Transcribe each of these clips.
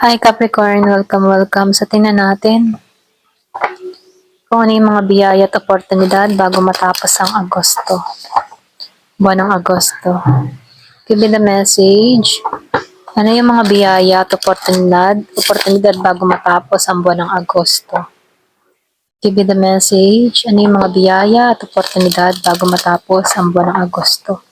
Hi Capricorn, welcome. Sa tingnan natin kung ano yung mga biyaya at oportunidad bago matapos ang Agosto. Buwan ng Agosto. Give me the message. Ano yung mga biyaya at oportunidad bago matapos ang buwan ng Agosto. Give me the message. Ano yung mga biyaya at oportunidad bago matapos ang buwan ng Agosto.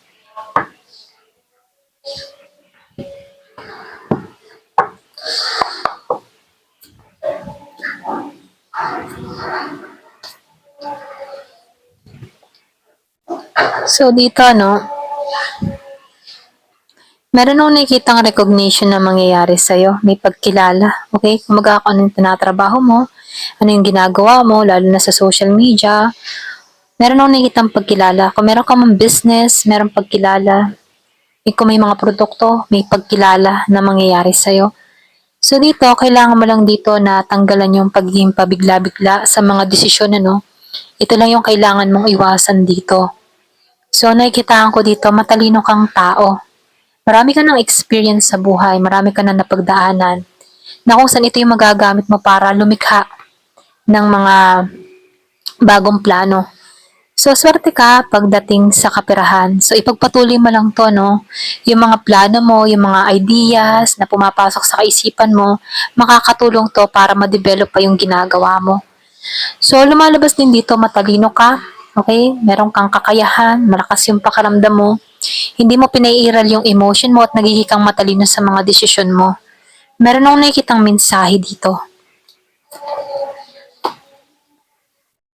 So dito meron akong nakikitang recognition na mangyayari sa'yo. May pagkilala. Okay? Kumaga kung ano yung tinatrabaho mo, ano yung ginagawa mo, lalo na sa social media. Meron akong nakikitang pagkilala. Kung meron ka mang business, meron pagkilala. Kung may mga produkto, may pagkilala na mangyayari sa'yo. So dito, kailangan mo lang dito na tanggalan yung pagiging pabigla-bigla sa mga desisyon, Ito lang yung kailangan mong iwasan dito. So nakikitaan ko dito, matalino kang tao. Marami ka ng experience sa buhay, marami ka na napagdaanan, na kung saan ito yung magagamit mo para lumikha ng mga bagong plano. So, swerte ka pagdating sa kaperahan. So, ipagpatuloy mo lang to, Yung mga plano mo, yung mga ideas na pumapasok sa kaisipan mo, makakatulong to para ma-develop pa yung ginagawa mo. So, lumalabas din dito, matalino ka, okay? Meron kang kakayahan, malakas yung pakiramdam mo. Hindi mo pinaiiral yung emotion mo at nagiging kang matalino sa mga desisyon mo. Meron akong nakikitang mensahe dito.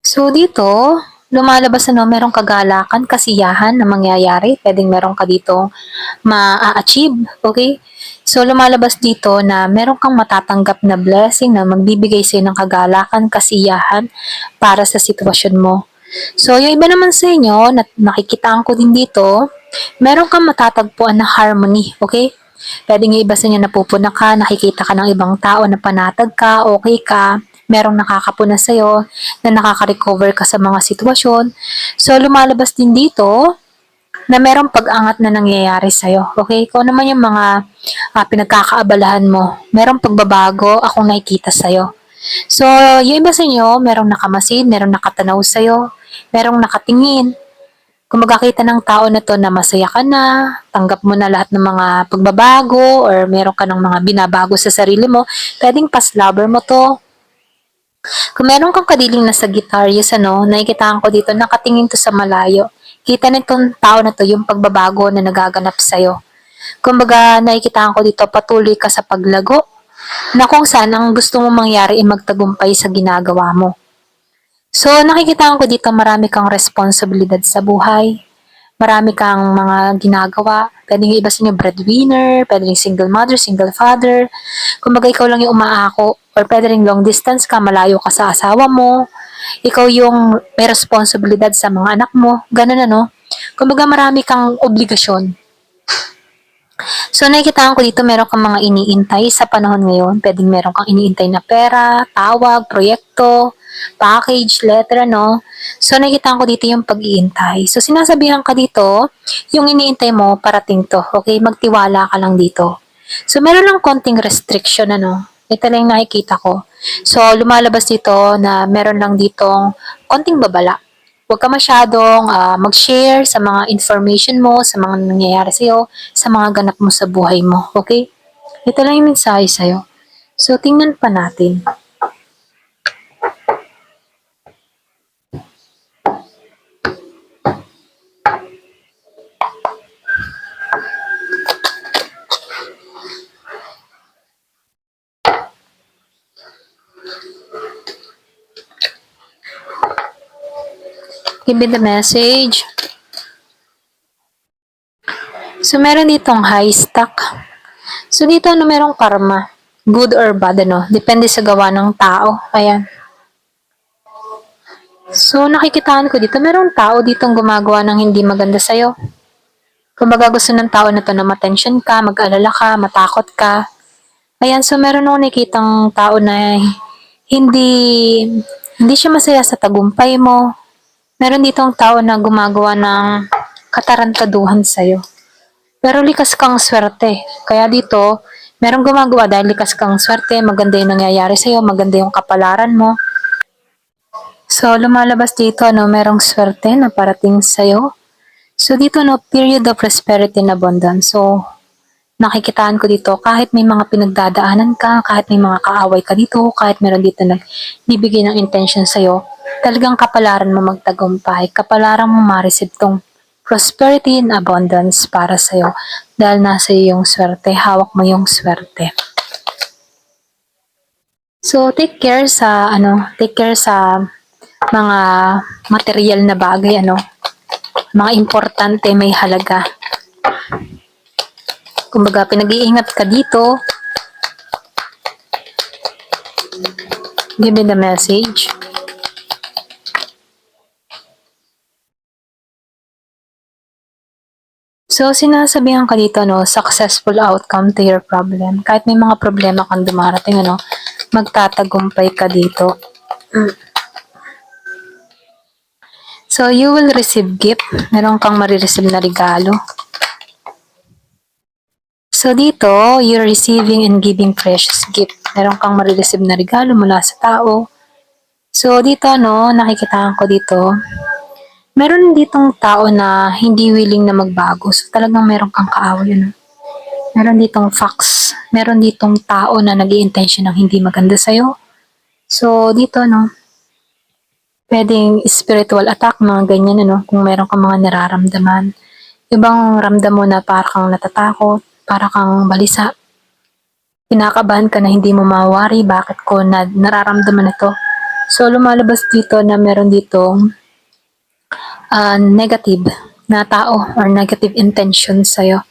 So dito, lumalabas merong kagalakan, kasiyahan na mangyayari. Pwedeng meron ka dito ma-achieve, okay? So lumalabas dito na meron kang matatanggap na blessing na magbibigay sa'yo ng kagalakan, kasiyahan para sa sitwasyon mo. So yung iba naman sa inyo, nakikitaan ko din dito, meron kang matatagpuan na harmony, okay? Pwedeng yung iba sa inyo napupuna ka, nakikita ka ng ibang tao na panatag ka, okay ka, merong nakakapuna sa'yo, na nakaka-recover ka sa mga sitwasyon. So, lumalabas din dito na merong pag-angat na nangyayari sa'yo. Okay? Kung naman yung mga pinagkakaabalahan mo, merong pagbabago akong nakikita sa'yo. So, yung iba sa inyo, merong nakamasid, merong nakatanaw sa'yo, merong nakatingin. Kung magkakita ng tao na to na masaya ka na, tanggap mo na lahat ng mga pagbabago, or meron ka ng mga binabago sa sarili mo, pwedeng past lover mo to. Kung meron kang kadiling na Sagittarius, nakikitaan ko dito, nakatingin to sa malayo. Kita nitong tao na to yung pagbabago na nagaganap sa'yo. Kumbaga, nakikitaan ko dito, patuloy ka sa paglago, na kung saan ang gusto mo mangyari ay magtagumpay sa ginagawa mo. So, nakikitaan ko dito, marami kang responsibilidad sa buhay. Marami kang mga ginagawa. Pwedeng yung iba sa inyo breadwinner, pwedeng single mother, single father. Kumbaga ikaw lang yung umaako, or pwede rin long distance ka, malayo ka sa asawa mo. Ikaw yung may responsibilidad sa mga anak mo. Ganun. Kumbaga marami kang obligasyon. So nakikitaan ko dito, meron kang mga iniintay sa panahon ngayon. Pwedeng meron kang iniintay na pera, tawag, proyekto, package, letter, So nakikitaan ko dito yung pag-iintay. So sinasabihan ka dito, yung iniintay mo, parating to. Okay? Magtiwala ka lang dito. So meron lang konting restriction, Ito lang yung nakikita ko. So lumalabas dito na meron lang ditong konting babala. Huwag ka masyadong mag-share sa mga information mo, sa mga nangyayari sa'yo, sa mga ganap mo sa buhay mo. Okay? Ito lang yung mensahe sa'yo. So, tingnan pa natin. Give me the message. So, meron ditong high stock. So, dito merong karma. Good or bad, Depende sa gawa ng tao. Ayan. So, nakikitaan ko dito, merong tao ditong gumagawa ng hindi maganda sa'yo. Kumbaga gusto ng tao na to na ma-tension ka, mag-alala ka, matakot ka. Ayan, so meron akong nakikitang tao na hindi siya masaya sa tagumpay mo. Meron ditong tao na gumagawa ng katarantaduhan sa'yo. Pero likas kang swerte. Kaya dito, Merong gumagawa dahil likas kang swerte, maganda yung nangyayari sa'yo, maganda yung kapalaran mo. So, lumalabas dito, no, merong swerte na parating sa'yo. So, dito, no, period of prosperity and abundance. So, nakikitaan ko dito, kahit may mga pinagdadaanan ka, kahit may mga kaaway ka dito, kahit meron dito nagbibigay ng intention sa'yo, talagang kapalaran mo magtagumpay, kapalaran mo ma-receive tong prosperity and abundance para sa'yo dahil nasa iyo yung swerte, hawak mo yung swerte. So, take care sa mga material na bagay, mga importante, may halaga. Kumbaga, pinag-iingat ka dito. Give me the message. So, sinasabihan ka dito, successful outcome to your problem. Kahit may mga problema kang dumarating, magtatagumpay ka dito. So, you will receive gift. Meron kang marireceive na regalo. So, dito, you're receiving and giving precious gift. Meron kang marireceive na regalo mula sa tao. So, dito, nakikitaan ko dito, meron ditong tao na hindi willing na magbago. So, talagang meron kang kaaway, Meron ditong fox. Meron ditong tao na nag-i-intention ng hindi maganda sa'yo. So, dito, pwedeng spiritual attack, mga ganyan, kung meron kang mga nararamdaman. Ibang ramdam mo na para kang natatakot, para kang balisa. Kinakabahan ka na hindi mo mawari, bakit ko nararamdaman ito. So, lumalabas dito na meron ditong negative na tao or negative intention sa'yo.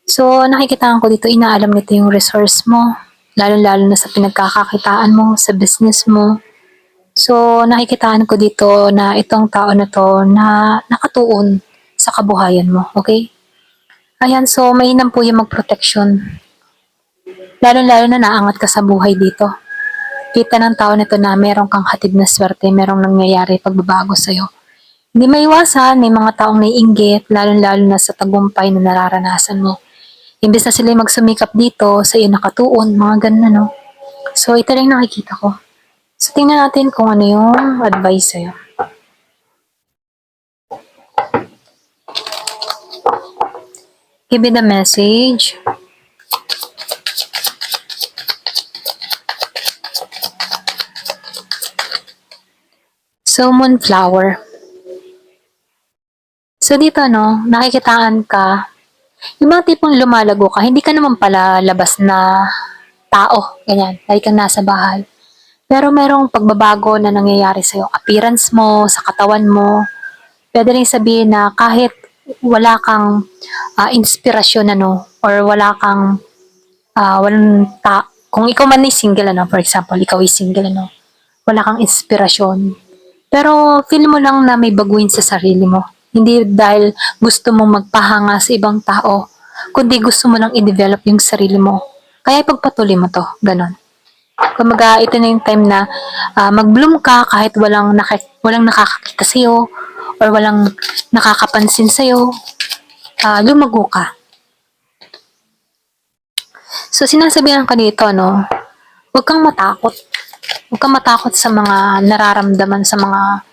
So, nakikitaan ko dito, inaalam nito yung resource mo, lalo-lalo na sa pinagkakakitaan mo, sa business mo. So, nakikitaan ko dito na itong tao na to na nakatuon sa kabuhayan mo, okay? Ayan, so mainam po yung mag-protection. Lalo-lalo na naangat ka sa buhay dito. Kita ng tao nito na meron kang hatid na swerte, merong nangyayari pagbabago sa'yo. Hindi maiwasan, may mga taong naiinggit, lalo-lalo na sa tagumpay na nararanasan mo. Imbes na sila magsumikap dito, sa iyo nakatuon, mga ganun, So, ito lang nakikita ko. So, tingnan natin kung ano yung advice sa'yo. Give me the message. So, moonflower. So, dito, nakikitaan ka, yung mga tipong lumalago ka, hindi ka naman pala labas na tao, ganyan, like kang nasa bahay. Pero merong pagbabago na nangyayari sa'yo, appearance mo, sa katawan mo. Pwede rin sabihin na kahit wala kang inspirasyon, or wala kang, kung ikaw man ay single, for example, ikaw ay single, wala kang inspirasyon. Pero feel mo lang na may baguhin sa sarili mo. Hindi dahil gusto mong magpahanga sa ibang tao, kundi gusto mo lang i-develop yung sarili mo. Kaya ipagpatuloy mo to, ganon. Kumaga, ito na yung time na mag-bloom ka kahit walang nakakakita sa'yo or walang nakakapansin sa'yo, lumago ka. So, sinasabihan ka dito, huwag kang matakot. Huwag kang matakot sa mga nararamdaman, sa mga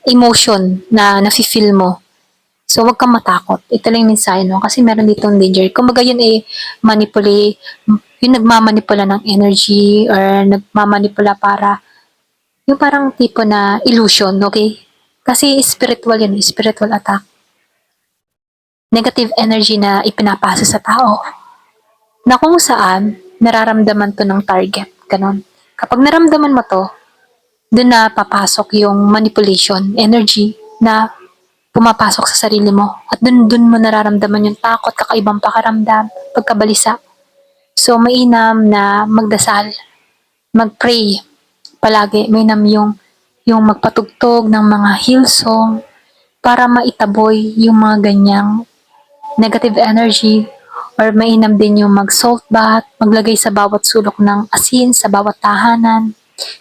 emotion na nafe-feel mo. So, huwag kang matakot. Ito lang yung mensahe, Kasi meron ditong danger. Kumbaga yun yung nagmamanipula ng energy or nagmamanipula para, yung parang tipo na illusion, okay? Kasi spiritual yun, spiritual attack. Negative energy na ipinapasa sa tao. Na kung saan, nararamdaman to ng target. Ganon. Kapag naramdaman mo to, doon na papasok yung manipulation, energy na pumapasok sa sarili mo. At dun mo nararamdaman yung takot, kakaibang pakaramdam, pagkabalisa. So, mainam na magdasal, mag-pray palagi. Mainam yung magpatugtog ng mga Hillsong para maitaboy yung mga ganyang negative energy, or mainam din yung mag-salt bath, maglagay sa bawat sulok ng asin, sa bawat tahanan.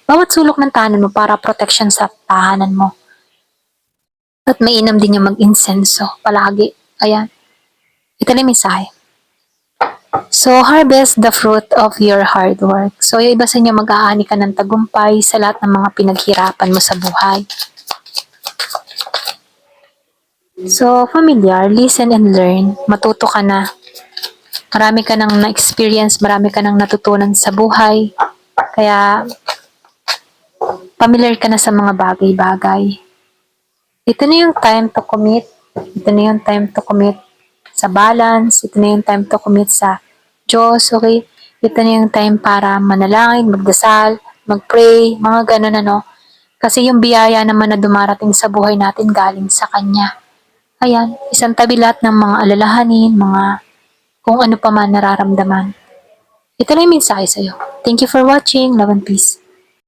Bawat sulok ng tahanan mo para protection sa tahanan mo. At mainam din yung mag-insenso palagi. Ayan. Ito na yung mensahe. So, So, harvest the fruit of your hard work. So, yung iba sa inyo mag-aani ka ng tagumpay sa lahat ng mga pinaghirapan mo sa buhay. So, familiar, listen and learn. Matuto ka na. Marami ka nang na-experience, marami ka nang natutunan sa buhay. Kaya, familiar ka na sa mga bagay-bagay. Ito na yung time to commit. Ito na yung time to commit sa balance. Ito na yung time to commit sa Diyos, okay? Ito na yung time para manalangin, magdasal, mag-pray, mga ganun ano. Kasi yung biyaya naman na dumarating sa buhay natin galing sa Kanya. Ayan, isang tabi lahat ng mga alalahanin, mga kung ano pa man nararamdaman. Ito na yung mensahe sa'yo. Thank you for watching. Love and peace.